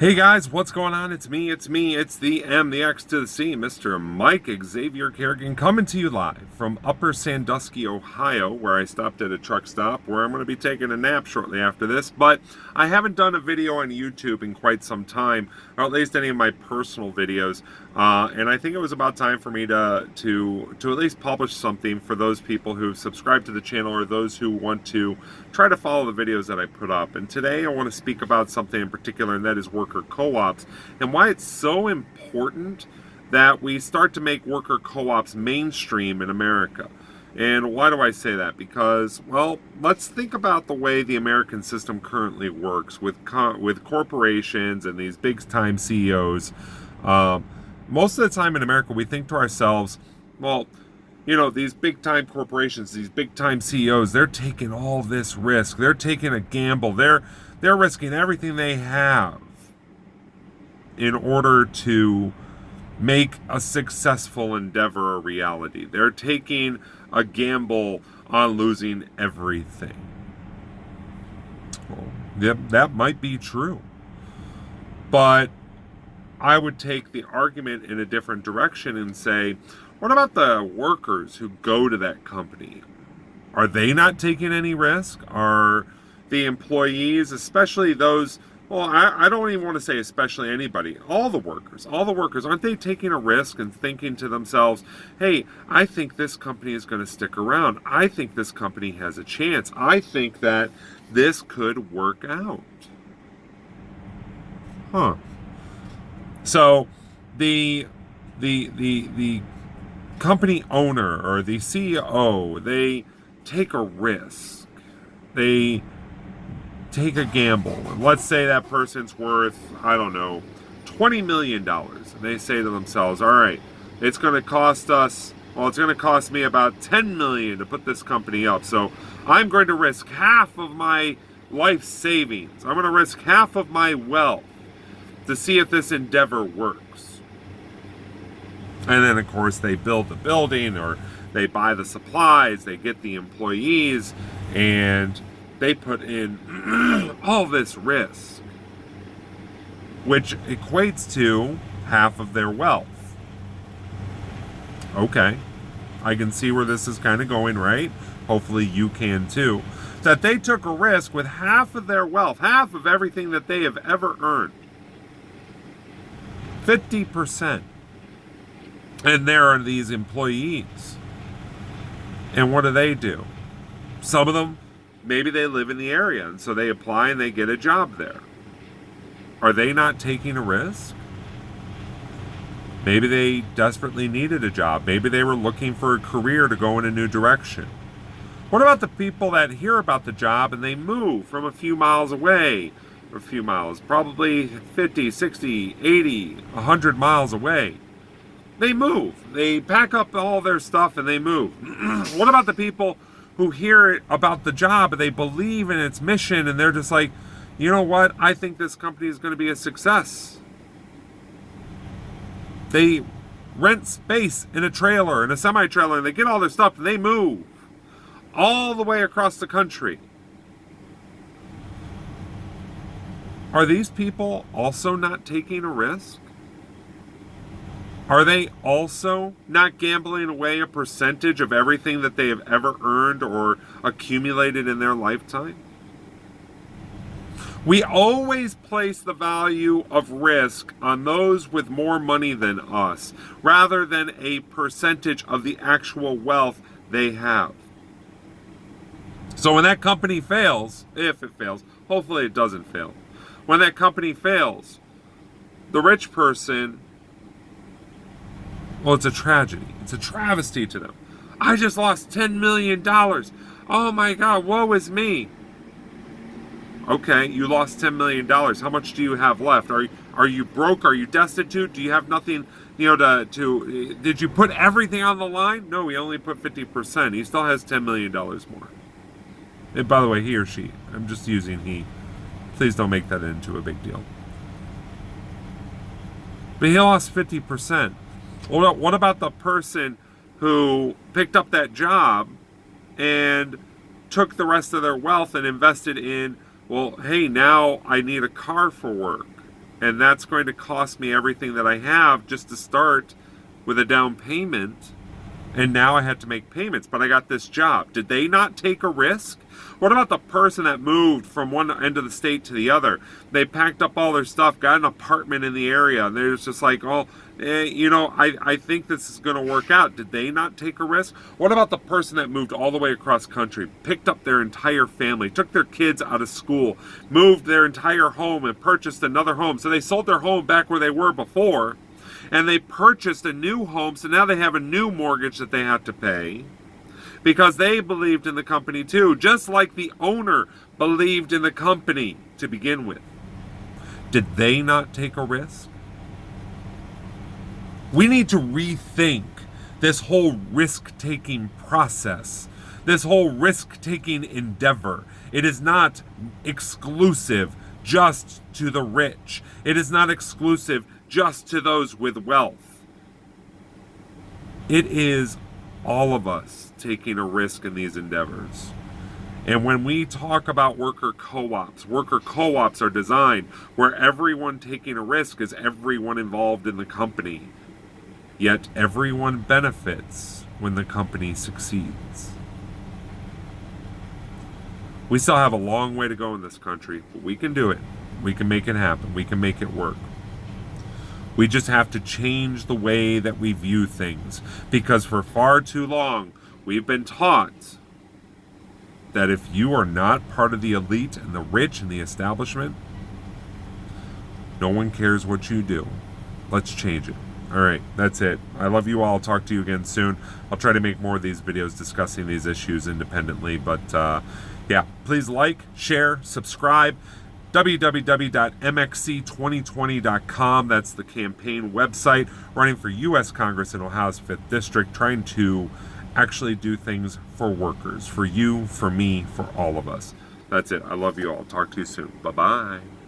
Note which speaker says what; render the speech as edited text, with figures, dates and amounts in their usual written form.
Speaker 1: Hey guys, what's going on? It's me, it's the M, the X to the C, Mr. Mike Xavier Carrigan, coming to you live from Upper Sandusky, Ohio, where I stopped at a truck stop where I'm going to be taking a nap shortly after this. But I haven't done a video on YouTube in quite some time, or at least any of my personal videos, and I think it was about time for me to at least publish something for those people who subscribe to the channel or those who want to try to follow the videos that I put up. And today I want to speak about something in particular, and that is worker co-ops, and why it's so important that we start to make worker co-ops mainstream in America. And why do I say that? Because, well, let's think about the way the American system currently works with corporations and these big-time CEOs. Most of the time in America, we think to ourselves, well, you know, these big-time corporations, these big-time CEOs, they're taking all this risk. They're taking a gamble. They're risking everything they have in order to make a successful endeavor a reality. They're taking a gamble on losing everything. Well, that might be true. But I would take the argument in a different direction and say, what about the workers who go to that company? Are they not taking any risk? Are the employees, especially those, well, I don't even want to say especially anybody, all the workers, aren't they taking a risk and thinking to themselves, hey, I think this company is going to stick around. I think this company has a chance. I think that this could work out. Huh. So the company owner or the CEO, they take a risk. They take a gamble. And let's say that person's worth, I don't know, $20 million. And they say to themselves, all right, it's going to cost us, well, it's going to cost me about $10 million to put this company up. So I'm going to risk half of my life savings. I'm going to risk half of my wealth to see if this endeavor works. And then, of course, they build the building, or they buy the supplies, they get the employees, and they put in all this risk, which equates to half of their wealth. Okay, I can see where this is kind of going, right? Hopefully you can too. That they took a risk with half of their wealth, half of everything that they have ever earned. 50%. And there are these employees. And what do? Some of them, maybe they live in the area, and so they apply and they get a job there. Are they not taking a risk? Maybe they desperately needed a job. Maybe they were looking for a career to go in a new direction. What about the people that hear about the job and they move from a few miles away? A few miles, probably 50, 60, 80, 100 miles away. They move. They pack up all their stuff and they move. What about the people who hear about the job and they believe in its mission and they're just like, you know what? I think this company is going to be a success. They rent space in a trailer, in a semi-trailer, and they get all their stuff and they move all the way across the country. Are these people also not taking a risk? Are they also not gambling away a percentage of everything that they have ever earned or accumulated in their lifetime? We always place the value of risk on those with more money than us, rather than a percentage of the actual wealth they have. So when that company fails, if it fails, hopefully it doesn't fail. When that company fails, the rich person, well, it's a tragedy. It's a travesty to them. I just lost $10 million. Oh my God, woe is me. Okay, you lost $10 million. How much do you have left? Are you broke? Are you destitute? Do you have nothing, did you put everything on the line? No, he only put 50%. He still has $10 million more. And by the way, he or she, I'm just using he. Please don't make that into a big deal. But he lost 50%. What about the person who picked up that job and took the rest of their wealth and invested in, well, hey, now I need a car for work. And that's going to cost me everything that I have just to start with a down payment. And now I had to make payments, but I got this job. Did they not take a risk? What about the person that moved from one end of the state to the other? They packed up all their stuff, got an apartment in the area, and they're just like, oh, I think this is going to work out. Did they not take a risk? What about the person that moved all the way across country, picked up their entire family, took their kids out of school, moved their entire home and purchased another home? So they sold their home back where they were before, and they purchased a new home, so now they have a new mortgage that they have to pay because they believed in the company too, just like the owner believed in the company to begin with. Did they not take a risk? We need to rethink this whole risk-taking process, this whole risk-taking endeavor. It is not exclusive just to the rich. It is not exclusive just to those with wealth. It is all of us taking a risk in these endeavors. And when we talk about worker co-ops are designed where everyone taking a risk is everyone involved in the company. Yet everyone benefits when the company succeeds. We still have a long way to go in this country, but we can do it. We can make it happen. We can make it work. We just have to change the way that we view things, because for far too long, we've been taught that if you are not part of the elite and the rich and the establishment, no one cares what you do. Let's change it. All right, that's it. I love you all. I'll talk to you again soon. I'll try to make more of these videos discussing these issues independently, but yeah, please like, share, subscribe. www.mxc2020.com. That's the campaign website, running for U.S. Congress in Ohio's 5th District, trying to actually do things for workers, for you, for me, for all of us. That's it. I love you all. Talk to you soon. Bye-bye.